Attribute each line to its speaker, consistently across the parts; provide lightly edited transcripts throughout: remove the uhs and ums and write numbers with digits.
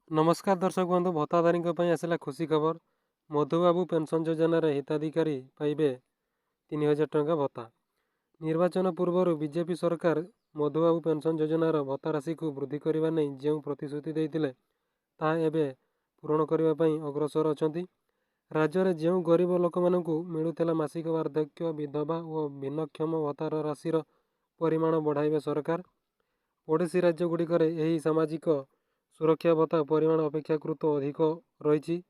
Speaker 1: नमस्कार दर्शक बंधु भत्ताधारी आसला खुशी खबर। मधुबाबू पेंशन योजन हिताधिकारी पाइबे 3000 टंका भत्ता। निर्वाचन पूर्व बीजेपी सरकार मधुबाबू पेंशन योजनार भत्ता राशि को वृद्धि करने नहीं जो प्रतिश्रुति देते ताबे पूरण करने अग्रसर अच्छा। राज्य में जो गरीब लोक मानू मिलूला मासिक वार्धक्य विधवा और भिन्नक्षम भत्तार राशि परिमाण बढ़ाइबे सरकार। पड़ोशी राज्य गुड़िक सामाजिक सुरक्षा भत्ता परिमाण अपेक्षाकृत अधिक रही।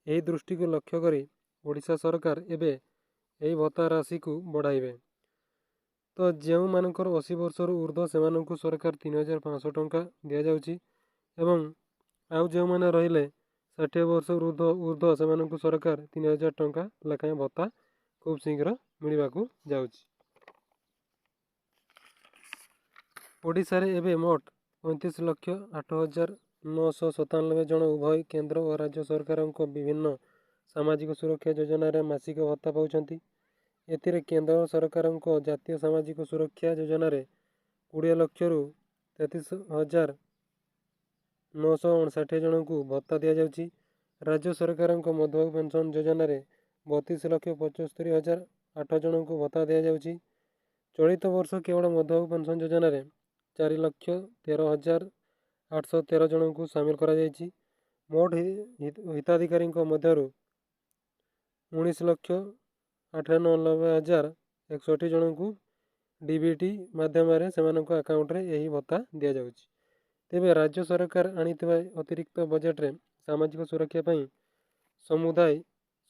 Speaker 1: यही दृष्टि को लक्ष्य कर ओडिशा सरकार एवं यही भत्ता राशि को बढ़ाइबे। तो जो मानकर 80 वर्ष ऊर्ध्व से सरकार 3500 टंका दि जाउची एवं आउ जो मैंने रहिले 60 वर्ष ऊर्ध्व से सरकार 3000 टंका लेखाएं भत्ता खूब शीघ्र मिलवा जाउची। ओडिशा रे एबे मोट 35,08,997 जन उभय केंद्र और राज्य सरकार विभिन्न सामाजिक सुरक्षा योजन मासिक भत्ता पाउछंती। एथिरे केंद्र सरकार जातीय सामाजिक सुरक्षा योजन 20 लक्ष रु 33,959 जन को भत्ता दि जाउची। राज्य सरकार मधुबाबू पेंशन योजन 32,75,8 जन को भत्ता दि जाउची। चलित वर्ष केवल मधुबाबू पेंशन योजन 4,13,813 जन को सामिल करा जायछि। मोट हिताधिकारी मध्य 19,98,961 जन को डीबीटी माध्यम से अकाउंट रे यही भत्ता दि जाउछि। तेबे राज्य सरकार आनिथिबा अतिरिक्त बजेट रे सामाजिक सुरक्षा पई समुदाय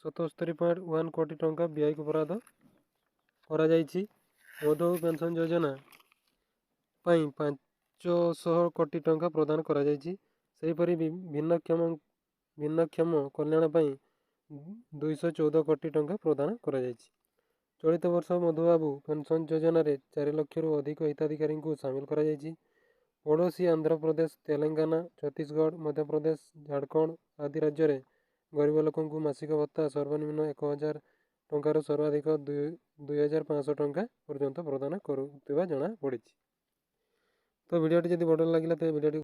Speaker 1: 77.1 कोटी टंका व्यय बराद करा जायछि। मधुबाबू पेंशन योजना 500 कोटी टंका प्रदान करा जायछि। सेहीपरि भिन्नक्षम कल्याण पई 214 कोटी टंका प्रदान करा जायछि। चलित वर्ष मधुबाबू पेंशन योजन 4 लाख रु अधिक हिताधिकारी को सामिल करा जायछि। पड़ोशी आंध्र प्रदेश, तेलंगाना, छत्तीसगढ़, मध्य प्रदेश, झारखंड आदि राज्य में गरीब लोकों को मासिक भत्ता सर्वनिम्न 1000 टंकार सर्वाधिक 2500 टंका पर्यंत प्रदान करुवा जना पड़ी। तो वीडियो जब भल लगे तो वीडियो